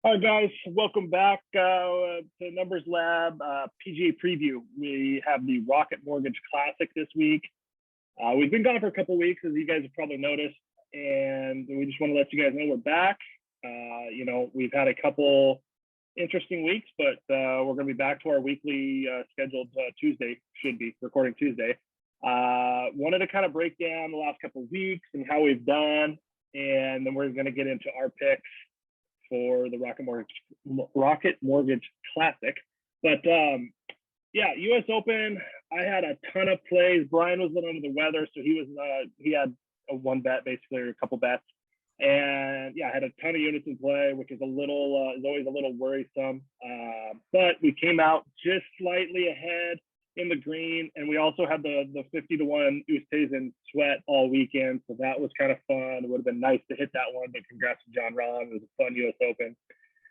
All right, guys, welcome back to Numbers Lab PGA Preview. We have the Rocket Mortgage Classic this week. We've been gone for a couple of weeks, as you guys have probably noticed, and we just want to let you guys know we're back. We've had a couple interesting weeks, but we're going to be back to our weekly scheduled Tuesday, should be recording Tuesday. Wanted to kind of break down the last couple of weeks and how we've done, and then we're going to get into our picks for the Rocket Mortgage Classic. But US Open, I had a ton of plays. Brian was a little under the weather, so he had a one bet basically, or a couple bets. And I had a ton of units in play, which is is always a little worrisome. But we came out just slightly ahead in the green, and we also had the 50-1 Oosthuizen Sweat all weekend, so that was kind of fun. It would have been nice to hit that one, but congrats to John Rahm. It was a fun US Open.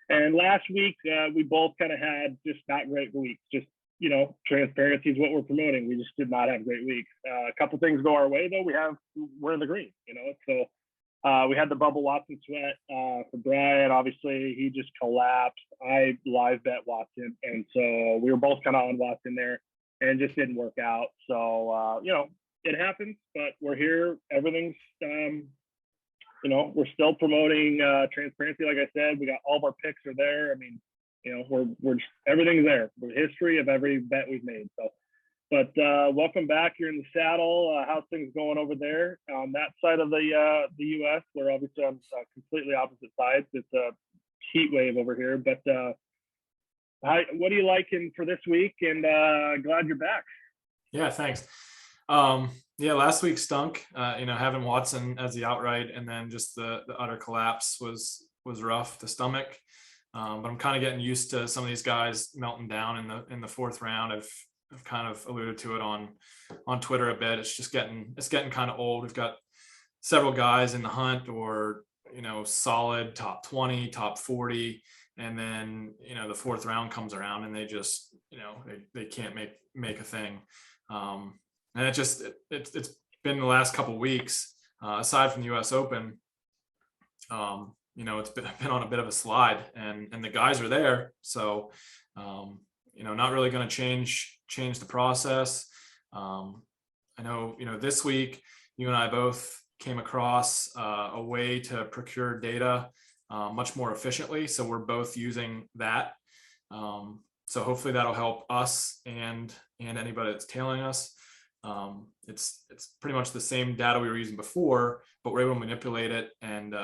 And last week, we both kind of had just not great weeks. Just, transparency is what we're promoting. We just did not have great weeks. A couple things go our way, though. We're in the green, so we had the Bubba Watson Sweat for Brian. Obviously, he just collapsed. I live bet Watson, and so we were both kind of on Watson there. And just didn't work out. So, it happens, but we're here. Everything's, we're still promoting transparency. Like I said, we got all of our picks are there. I mean, we're just, everything's there. The history of every bet we've made. So, but welcome back. You're in the saddle. How's things going over there on that side of the U.S.? We're obviously on completely opposite sides. It's a heat wave over here, but hi, what are you liking for this week? And glad you're back. Yeah, thanks. Last week stunk. Having Watson as the outright and then just the utter collapse was rough. The stomach, but I'm kind of getting used to some of these guys melting down in the fourth round. I've kind of alluded to it on Twitter a bit. It's getting kind of old. We've got several guys in the hunt, or solid top 20, top 40. And then, the fourth round comes around and they just, they can't make a thing. And it's been the last couple of weeks, aside from the US Open, it's been on a bit of a slide, and the guys are there. So, not really going to change the process. I know, this week you and I both came across a way to procure data much more efficiently. So we're both using that. So hopefully that'll help us and anybody that's tailing us. It's pretty much the same data we were using before, but we're able to manipulate it and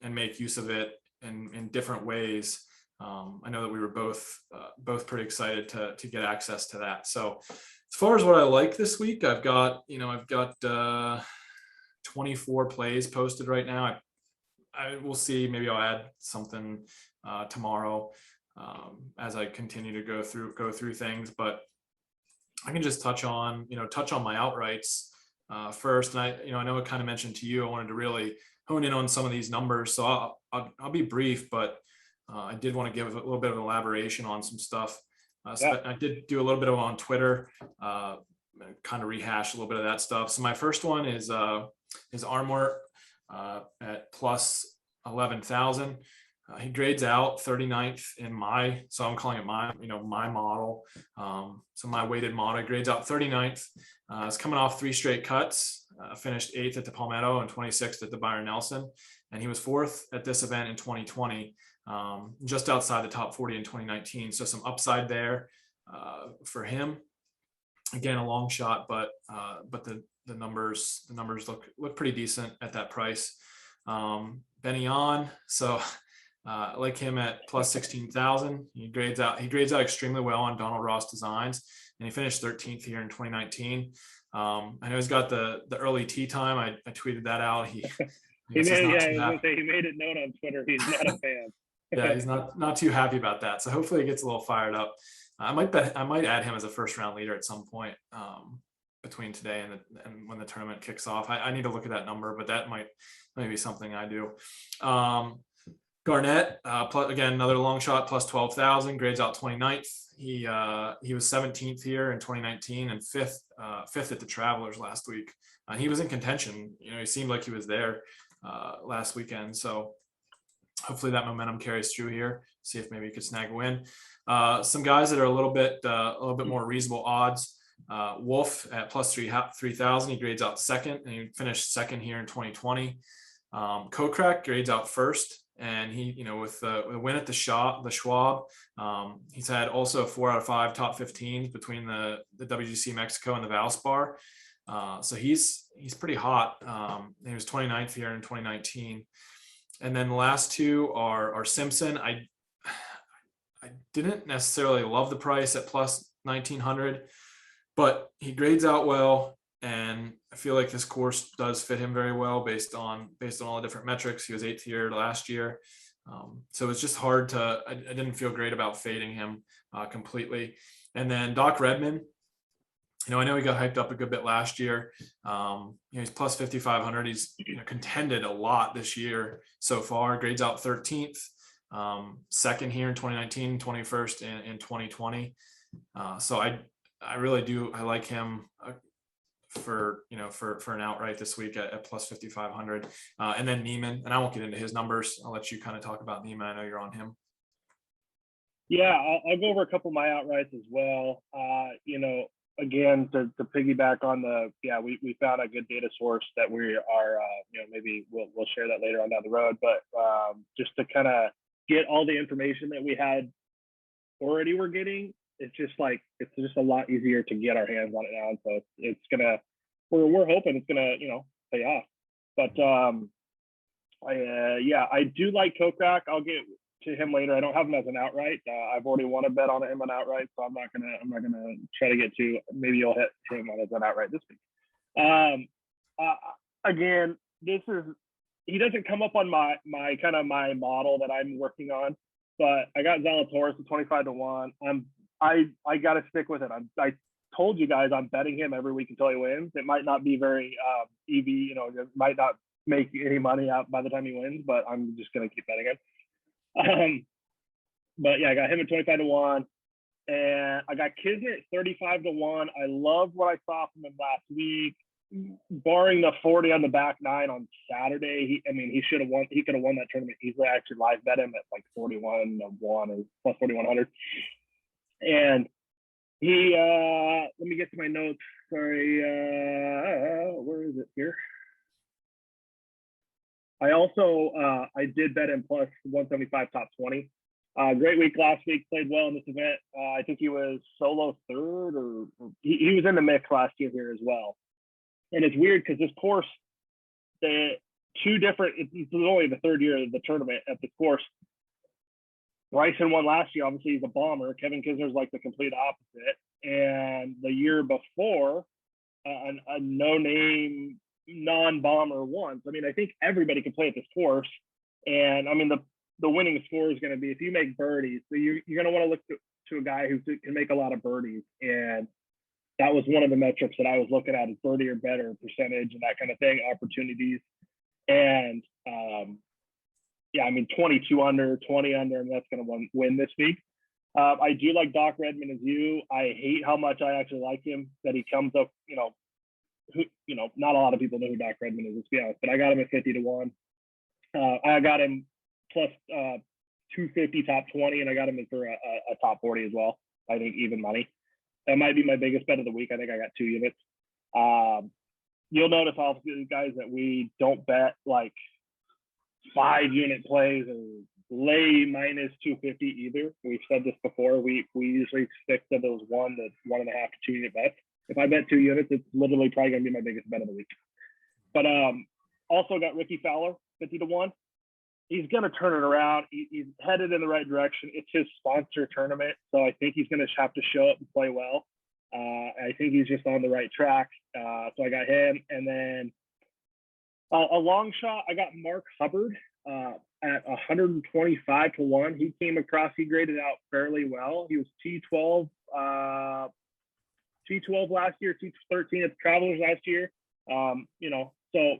make use of it in different ways. I know that we were both pretty excited to get access to that. So as far as what I like this week, I've got 24 plays posted right now. I will see. Maybe I'll add something tomorrow as I continue to go through things. But I can just touch on my outrights first. And I know I kind of mentioned to you I wanted to really hone in on some of these numbers. So I'll be brief, but I did want to give a little bit of elaboration on some stuff. I did do a little bit of it on Twitter, kind of rehash a little bit of that stuff. So my first one is Armour. At plus 11,000. He grades out 39th in so I'm calling it my model. So my weighted model grades out 39th. It's coming off 3 straight cuts, finished 8th at the Palmetto and 26th at the Byron Nelson. And he was 4th at this event in 2020, just outside the top 40 in 2019. So some upside there for him. Again, a long shot, but the numbers look pretty decent at that price. Benny On, so I like him at plus 16,000. He grades out extremely well on Donald Ross Designs, and he finished 13th here in 2019. I know he's got the early tee time. I tweeted that out. He made it known on Twitter he's not a fan. Yeah, he's not too happy about that. So hopefully he gets a little fired up. I might add him as a first round leader at some point between today and when the tournament kicks off. I need to look at that number, but that might be something I do. Garnett, again, another long shot, plus 12,000, grades out 29th. He was 17th here in 2019 and fifth at the Travelers last week. He was in contention. He seemed like he was there last weekend. So hopefully that momentum carries through here. see if maybe you could snag a win. Some guys that are a little bit more reasonable odds. Wolf at plus 3,000. He grades out second, and he finished second here in 2020. Kokrak grades out first, and he, with the win at the Schwab, he's had also 4 out of 5 top 15s between the WGC Mexico and the Valspar. So he's pretty hot. He was 29th here in 2019. And then the last two are Simpson. I didn't necessarily love the price at plus 1,900, but he grades out well, and I feel like this course does fit him very well based on all the different metrics. He was 8th here last year. So it's just hard I didn't feel great about fading him completely. And then Doc Redman, I know he got hyped up a good bit last year. He's plus 5,500. He's contended a lot this year so far. Grades out 13th, second here in 2019, 21st in 2020. So I really do. I like him for an outright this week at plus 5,500. And then Neiman, and I won't get into his numbers. I'll let you kind of talk about Neiman. I know you're on him. Yeah, I'll go over a couple of my outrights as well. Again, to piggyback on we found a good data source that we are, maybe we'll share that later on down the road, but just to kind of get all the information that we had already we're getting, it's just a lot easier to get our hands on it now. And so we're hoping it's gonna, pay off. But I do like Kokrak. I'll get to him later. I don't have him as an outright. I've already won a bet on him on outright, so I'm not gonna try to get to. Maybe you'll hit him on as an outright this week. Again, he doesn't come up on my model that I'm working on, but I got Zalatoris at 25-1. I got to stick with it. I told you guys I'm betting him every week until he wins. It might not be very EV, it might not make any money out by the time he wins, but I'm just gonna keep betting him. But yeah, I got him at 25-1, and I got Kisner at 35-1. I love what I saw from him last week, barring the 40 on the back 9 on Saturday. He should have won. He could have won that tournament easily. I actually live bet him at like 41-1 or plus 4,100. And he, let me get to my notes. Sorry, where is it here? I also, I did bet him plus 175 top 20. Great week last week, played well in this event. I think he was solo third, or he was in the mix last year here as well. And it's weird because this course, it's only the third year of the tournament at the course. Bryson won last year. Obviously, he's a bomber. Kevin Kisner's like the complete opposite. And the year before, a no-name non-bomber won. So, I think everybody can play at this course. And the winning score is going to be if you make birdies. So you're going to want to look to a guy who can make a lot of birdies. And that was one of the metrics that I was looking at, is birdie or better percentage and that kind of thing, opportunities. And 22 under, 20 under, and that's going to win this week. I do like Doc Redman as you. I hate how much I actually like him, that he comes up, not a lot of people know who Doc Redman is, let's be honest, but I got him at 50-1. I got him plus 250 top 20, and I got him in for a top 40 as well. I think even money. That might be my biggest bet of the week. I think I got 2 units. You'll notice all the guys that we don't bet like 5-unit plays or lay minus 250 either. We've said this before. We usually stick to those 1 to 1.5 to 2 unit bets. If I bet 2 units, it's literally probably going to be my biggest bet of the week. But also got Ricky Fowler, 50-1. He's going to turn it around. He's headed in the right direction. It's his sponsor tournament, so I think he's going to have to show up and play well. I think he's just on the right track. So I got him. And then a long shot, I got Mark Hubbard at 125-1. He came across, he graded out fairly well. He was T12 last year, T13 at the Travelers last year. So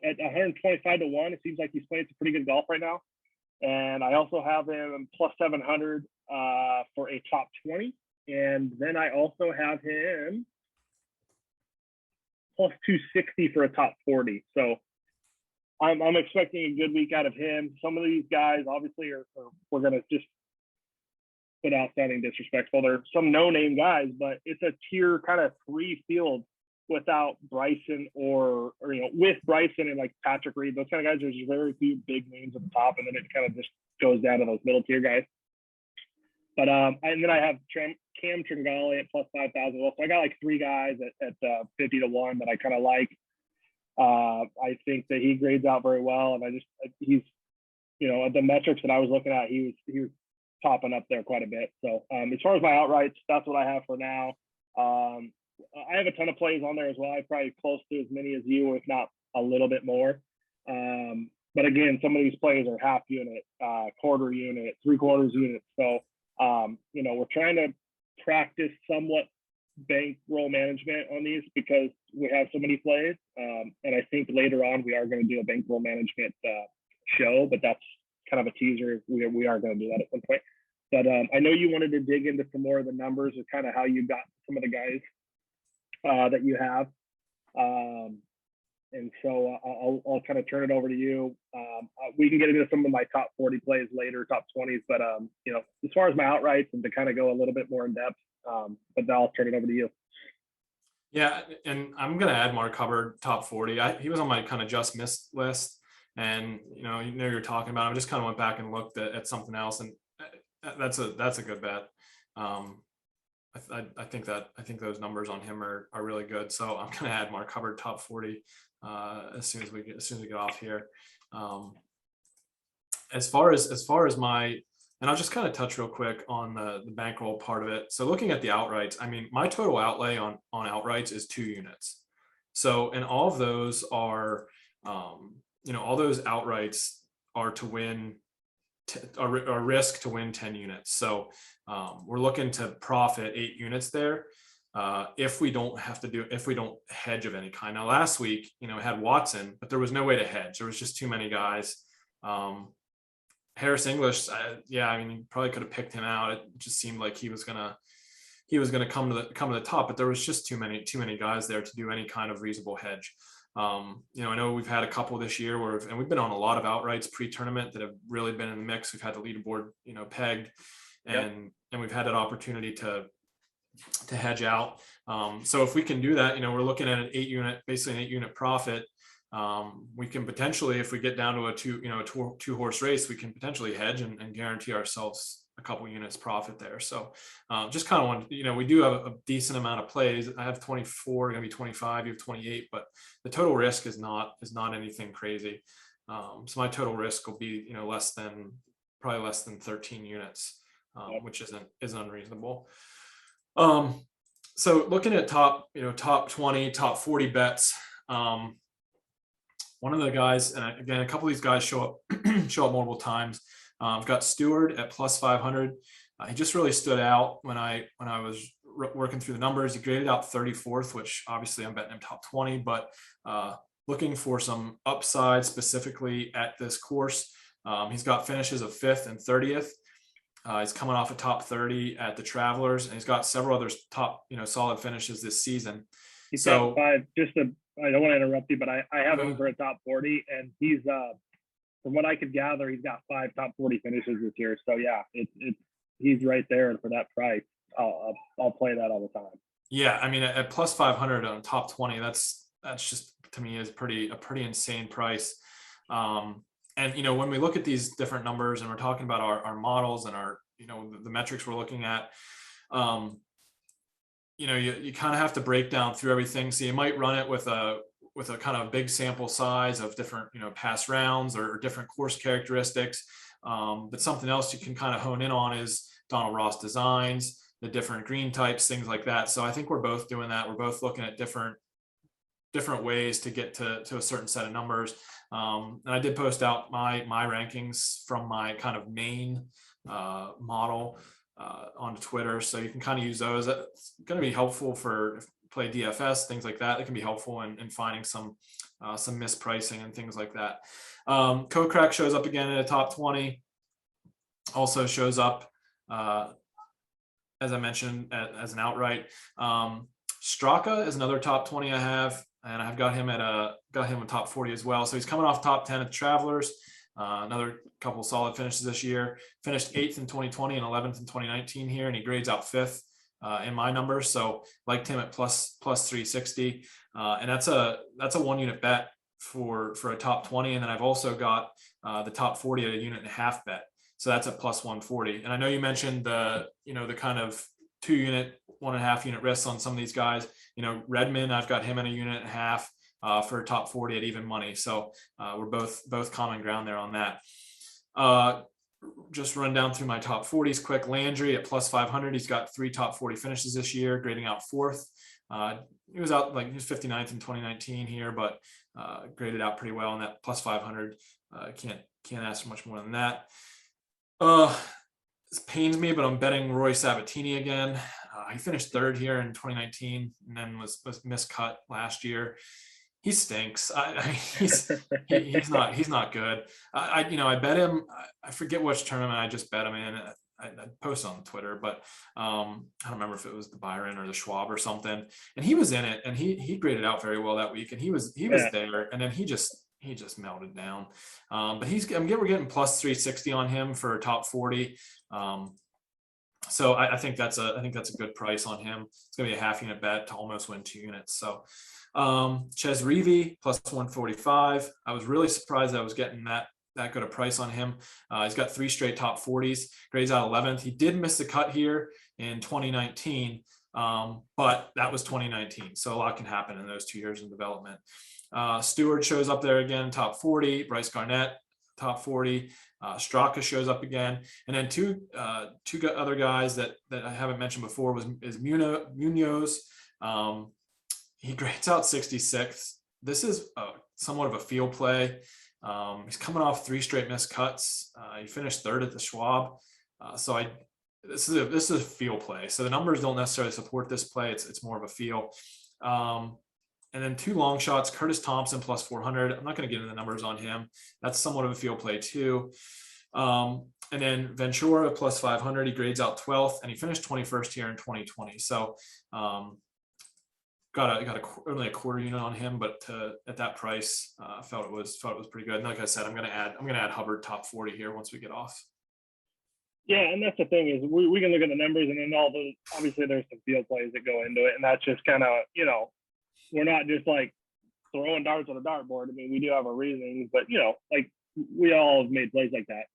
at 125-1, it seems like he's playing some pretty good golf right now. And I also have him plus 700 for a top 20. And then I also have him plus 260 for a top 40. So I'm expecting a good week out of him. Some of these guys obviously we're going to just without sounding disrespectful, they're some no-name guys, but it's a tier kind of 3 field without Bryson or with Bryson and like Patrick Reed, those kind of guys. There's very few big names at the top, and then it kind of just goes down to those middle tier guys. But and then I have Cam Tringale at plus 5,000. So I got like 3 guys at 50 to 1 that I kind of like. I think that he grades out very well, and he's the metrics that I was looking at, he was popping up there quite a bit. So as far as my outrights, that's what I have for now. I have a ton of plays on there as well. I probably close to as many as you, if not a little bit more. But again, some of these plays are half unit, quarter unit, 3/4 unit. So we're trying to practice somewhat bankroll management on these because we have so many plays. And I think later on we are going to do a bankroll management show, but that's kind of a teaser. We are going to do that at some point. But I know you wanted to dig into some more of the numbers of kind of how you got some of the guys that you have. And so I'll kind of turn it over to you. We can get into some of my top 40 plays later, top 20s, but as far as my outrights and to kind of go a little bit more in depth, but now I'll turn it over to you. Yeah, and I'm gonna add Mark Hubbard top 40. He was on my kind of just missed list, and you're talking about. I just kind of went back and looked at something else, and that's a good bet. I think those numbers on him are really good. So I'm gonna add Mark Hubbard top 40 as soon as we get off here. As far as my, and I'll just kind of touch real quick on the bankroll part of it. So looking at the outrights, I mean, my total outlay on outrights is 2 units. So, and all of those are, all those outrights are to win, are risk to win 10 units. So we're looking to profit 8 units there. If we don't hedge of any kind. Now last week, had Watson, but there was no way to hedge. There was just too many guys. Harris English, you probably could have picked him out. It just seemed like he was gonna come to the top, but there was just too many guys there to do any kind of reasonable hedge. I know we've had a couple this year and we've been on a lot of outrights pre-tournament that have really been in the mix. We've had the leaderboard, pegged, and we've had an opportunity to hedge out. So if we can do that, we're looking at basically an 8 unit profit. We can potentially, if we get down to a 2 horse race, we can potentially hedge and guarantee ourselves a couple units profit there. So just kind of want, we do have a decent amount of plays. I have 24, going to be 25, you have 28, but the total risk is not anything crazy. So my total risk will be, probably less than 13 units, which is unreasonable. So looking at top 20, top 40 bets, one of the guys, and again, a couple of these guys show up multiple times. I've got Stewart at plus 500. He just really stood out when I was working through the numbers. He graded out 34th, which obviously I'm betting him top 20, but looking for some upside specifically at this course. He's got finishes of 5th and 30th. He's coming off a top 30 at the Travelers, and he's got several other top, solid finishes this season. He's got 5. I don't want to interrupt you, but I have him for a top 40, and he's from what I could gather, he's got 5 top 40 finishes this year. So yeah, he's right there, and for that price, I'll play that all the time. Yeah, I mean, at plus 500 on top 20, that's just, to me, is a pretty insane price. And when we look at these different numbers and we're talking about our models and our the metrics we're looking at, you kind of have to break down through everything. So you might run it with a kind of big sample size of different past rounds or different course characteristics. But something else you can kind of hone in on is Donald Ross designs, the different green types, things like that. So I think we're both doing that. We're both looking at different ways to get to a certain set of numbers. And I did post out my rankings from my kind of main model on Twitter. So you can kind of use those. That's going to be helpful for play DFS, things like that. It can be helpful in finding some mispricing and things like that. Kokrak shows up again in the top 20. Also shows up, as I mentioned, as an outright. Straka is another top 20 I have, and I've got him in top 40 as well. So he's coming off top 10 at the Travelers. Another couple solid finishes this year. Finished 8th in 2020 and 11th in 2019 here, and he grades out 5th in my numbers. So liked him at plus 360, and that's a 1-unit bet for a top 20. And then I've also got the top 40 at a 1.5-unit bet. So that's at plus 140. And I know you mentioned the kind of 2-unit, 1.5-unit risks on some of these guys. Redmond, I've got him in a 1.5 for a top 40 at even money. So we're both common ground there on that. Just run down through my top 40s quick. Landry at plus 500. He's got 3 top 40 finishes this year, grading out 4th. He was 59th in 2019 here, but graded out pretty well in that plus 500. Can't ask for much more than that. This pains me, but I'm betting Roy Sabatini again. He finished 3rd here in 2019 and then was miscut last year. He stinks. He's not good. I bet him. I forget which tournament I just bet him in. I posted on Twitter, but I don't remember if it was the Byron or the Schwab or something. And he was in it, and he graded out very well that week, and he was there, and then he just melted down. But we're getting plus 360 on him for top 40. So I think that's a good price on him. It's gonna be a 1/2-unit bet to almost win 2 units. So Ches Reavie plus 145. I was really surprised that I was getting that good a price on him. He's got 3 straight top 40s, grades out 11th. He did miss the cut here in 2019, but that was 2019. So a lot can happen in those 2 years in development. Stewart shows up there again, top 40. Bryce Garnett, top 40. Straka shows up again, and then two other guys that I haven't mentioned before is Munoz. He grades out 66th. This is somewhat of a field play. He's coming off 3 straight missed cuts. He finished 3rd at the Schwab. This is a field play. So the numbers don't necessarily support this play. It's more of a feel. And then 2 long shots, Curtis Thompson plus 400. I'm not going to get into the numbers on him. That's somewhat of a field play too. And then Ventura plus 500. He grades out 12th, and he finished 21st here in 2020. So got only a 1/4 unit on him, but at that price, felt it was pretty good. And like I said, I'm gonna add Hubbard top 40 here once we get off. Yeah, and that's the thing is we can look at the numbers, and then obviously there's some field plays that go into it, and that's just kind of we're not just like throwing darts on a dartboard. I mean, we do have a reasoning, but like we all have made plays like that.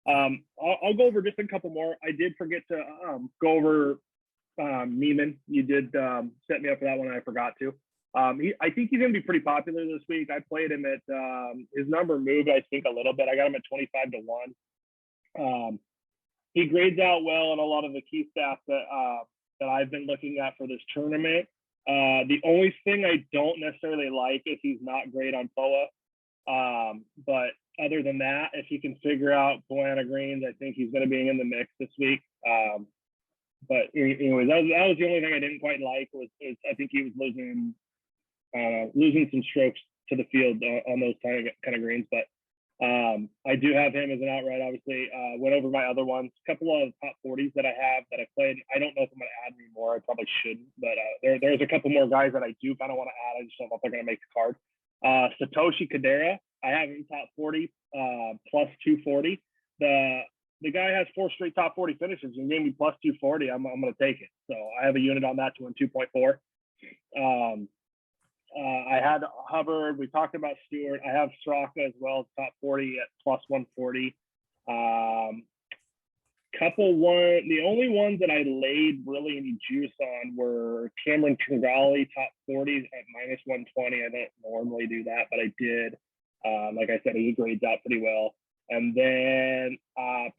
I'll go over just a couple more. I did forget to go over Neiman. You did set me up for that one, and I forgot to. I think he's going to be pretty popular this week. I played him at his number moved, I think, a little bit. I got him at 25 to 1. He grades out well in a lot of the key stats that I've been looking at for this tournament. The only thing I don't necessarily like is he's not great on POA. But other than that, if he can figure out Poana Greens, I think he's going to be in the mix this week. But anyways, that was the only thing I didn't quite like was I think he was losing some strokes to the field on those kind of greens. But I do have him as an outright. Obviously, went over my other ones. A couple of top 40s that I have that I played. I don't know if I'm going to add any more. I probably shouldn't. But there's a couple more guys that I do kind of want to add. I just don't know if they're going to make the card. Satoshi Kadera, I have him top 40 plus 240. The guy has 4 straight top 40 finishes and gave me plus 240. I'm going to take it. So I have a unit on that to win 2.4. I had Hubbard. We talked about Stewart. I have Straka as well, top 40 at plus 140. The only ones that I laid really any juice on were Cameron Tringali, top 40 at minus 120. I don't normally do that, but I did. Like I said, he grades out pretty well. And then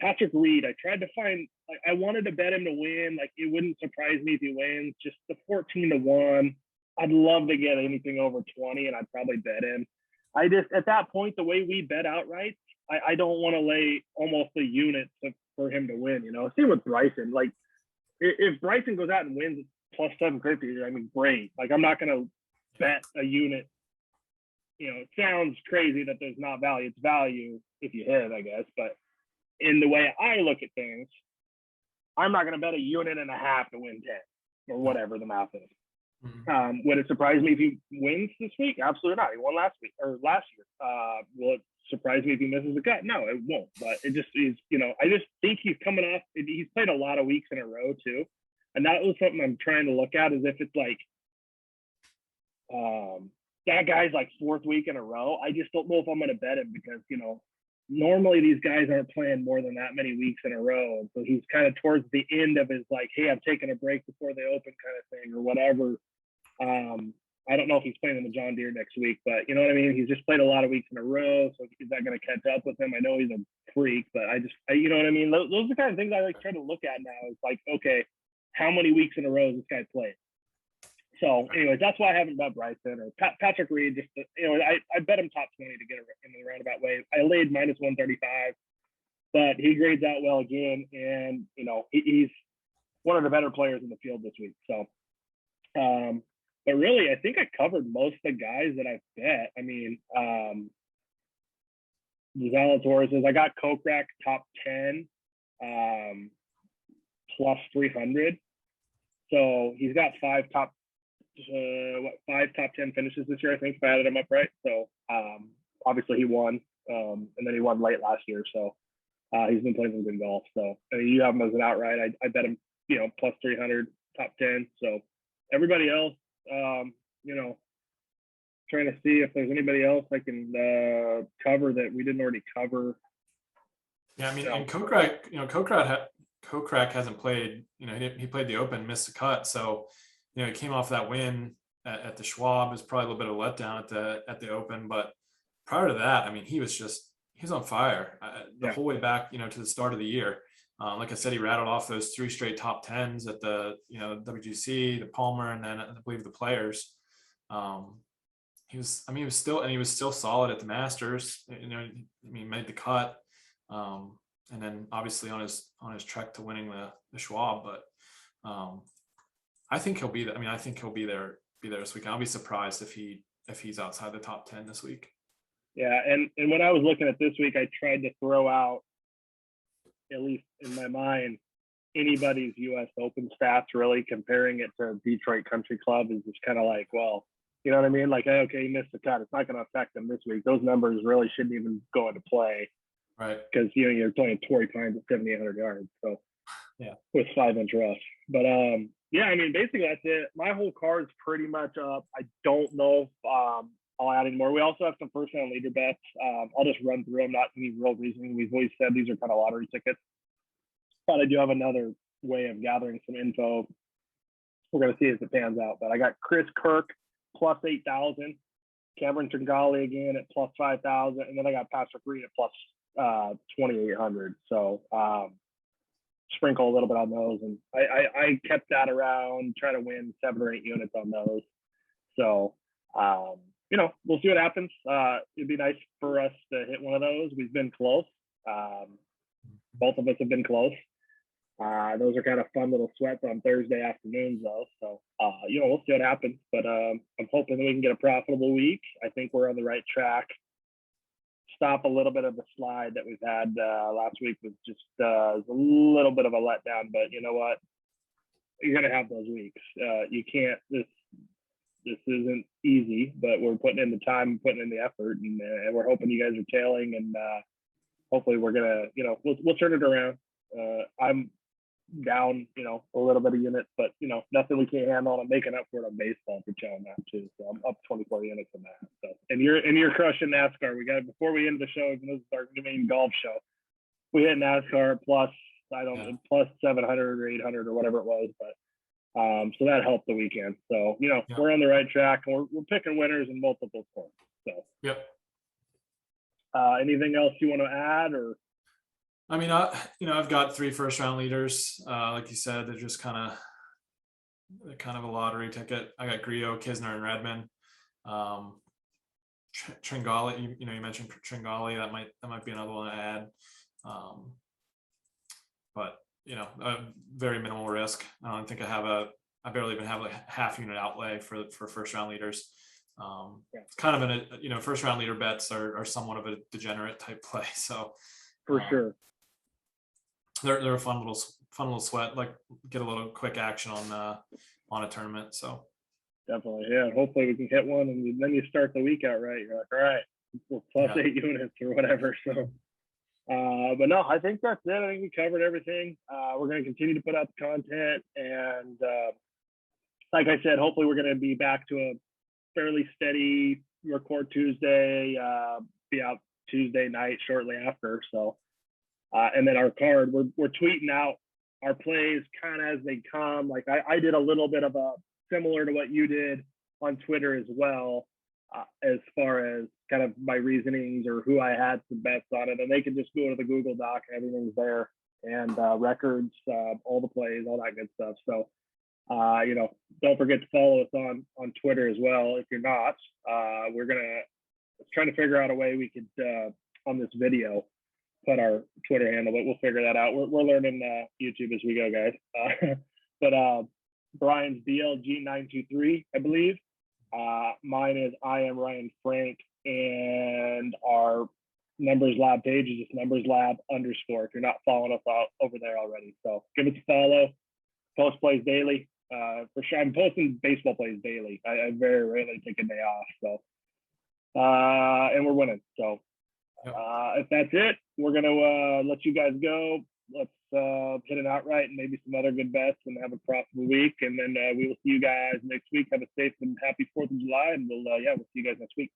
Patrick Reed, I tried to find, I wanted to bet him to win. Like, it wouldn't surprise me if he wins. Just the 14 to 1. I'd love to get anything over 20, and I'd probably bet him. I just, at that point, the way we bet outright, I don't want to lay almost a unit for him to win, Same with Bryson. Like, if Bryson goes out and wins plus 750, I mean, great. Like, I'm not going to bet a unit. It sounds crazy that there's not value. It's value if you hit, I guess. But in the way I look at things, I'm not going to bet a unit and a half to win 10 or whatever the math is. Mhm. Would it surprise me if he wins this week? Absolutely not. He won last week or last year. Will it surprise me if he misses the cut? No, it won't. But it just is, I just think he's coming off. He's played a lot of weeks in a row too, and that was something I'm trying to look at. Is if it's like that guy's like fourth week in a row. I just don't know if I'm going to bet him because normally these guys aren't playing more than that many weeks in a row, and so he's kind of towards the end of his like, hey, I'm taking a break before they open kind of thing or whatever. I don't know if he's playing in the John Deere next week, but you know what I mean? He's just played a lot of weeks in a row, so is that going to catch up with him? I know he's a freak, but you know what I mean? Those are the kind of things I like trying to look at now. It's like, okay, how many weeks in a row has this guy played? So, anyways, that's why I haven't bet Bryson or Patrick Reed. Just I bet him top 20 to get in the roundabout way. I laid minus 135, but he grades out well again, and he's one of the better players in the field this week. So, but really, I think I covered most of the guys that I bet. I mean, Zalatoris, I got Kokrak top 10, plus 300. So he's got five top 10 finishes this year, I think, if I added them up right. So obviously he won, and then he won late last year. So he's been playing some good golf. So you have him as an outright. I bet him, plus 300, top 10. So everybody else, trying to see if there's anybody else I can cover that we didn't already cover. Yeah, I mean, and Kokrak hasn't played. He played the Open, missed the cut, so he came off that win at the Schwab. It was probably a little bit of letdown at the Open, but prior to that, I mean, he was on fire the whole way back, to the start of the year. Like I said, he rattled off those 3 straight top 10s at the WGC, the Palmer, and then I believe the Players. He was still solid at the Masters. He made the cut, and then obviously on his trek to winning the Schwab. But I think he'll be there. I think he'll be there this week. I'll be surprised if he's outside the top 10 this week. Yeah, and when I was looking at this week, I tried to throw out, at least in my mind, anybody's U.S. Open stats. Really comparing it to Detroit Country Club is just kind of like, well, you know what I mean? Like, okay, he missed the cut. It's not going to affect him this week. Those numbers really shouldn't even go into play, right? Because you're playing Torrey Pines at 7,800 yards, so yeah, with 5-inch rush. But yeah, I mean, basically that's it. My whole card's pretty much up. I don't know if I'll add any more. We also have some first-round leader bets. I'll just run through them. Not any real reasoning. We've always said these are kind of lottery tickets, but I do have another way of gathering some info. We're going to see as it pans out. But I got Chris Kirk plus 8,000, Cameron Tringali again at plus 5,000, and then I got Patrick Reed at plus 2,800. So sprinkle a little bit on those, and I kept that around, trying to win 7 or 8 units on those. So we'll see what happens. It'd be nice for us to hit one of those. We've been close. Both of us have been close. Those are kind of fun little sweats on Thursday afternoons, though. So, we'll see what happens. But I'm hoping that we can get a profitable week. I think we're on the right track. Stop a little bit of the slide that we've had last week was just a little bit of a letdown. But you know what? You're going to have those weeks. You can't. This isn't easy, but we're putting in the time, putting in the effort, and we're hoping you guys are tailing, and hopefully we're gonna, we'll turn it around. I'm down, a little bit of units, but nothing we can't handle. And I'm making up for it on baseball for challenge that too. So I'm up 24 units on that. So and you're crushing NASCAR. We got, before we end the show, even this is our main golf show, we hit NASCAR plus plus 700 or 800 or whatever it was, but so that helped the weekend. So we're on the right track, and we're picking winners in multiple sports. So yep. Anything else you want to add? Or I mean, I've got 3 first-round leaders. Like you said, they're just kind of a lottery ticket. I got Griot, Kisner, and Redmond. Tringali, you mentioned Tringali. That might be another one to add. But very minimal risk. I don't think I barely even have like a half unit outlay for first-round leaders. It's kind of an first-round leader bets are somewhat of a degenerate type play. So for sure. They're a fun little sweat, like get a little quick action on a tournament. So Definitely. Yeah. Hopefully we can hit one, and then you start the week out right. You're like, all right, we're plus Yeah. 8 units or whatever. So, but no, I think that's it. I think we covered everything. We're going to continue to put out content, and like I said, hopefully we're going to be back to a fairly steady record Tuesday, be out Tuesday night shortly after. So, and then our card, we're tweeting out our plays kind of as they come. Like I did a little bit of a similar to what you did on Twitter as well, as far as kind of my reasonings or who I had some bets on it. And they can just go to the Google Doc, everything's there, and records, all the plays, all that good stuff. So, don't forget to follow us on Twitter as well. If you're not, we're gonna trying to figure out a way we could on this video put our Twitter handle, but we'll figure that out. We're learning YouTube as we go, guys. But Brian's BLG923, I believe. Mine is I am Ryan Frank, and our Numbers Lab page is just Numbers Lab _ if you're not following us out over there already. So give us a follow. Post plays daily. For sure, I'm posting baseball plays daily. I very rarely take a day off. So, and we're winning. So, if that's it, we're gonna let you guys go. Let's hit it outright and maybe some other good bets and have a profitable week. And then we will see you guys next week. Have a safe and happy 4th of July, and we'll see you guys next week.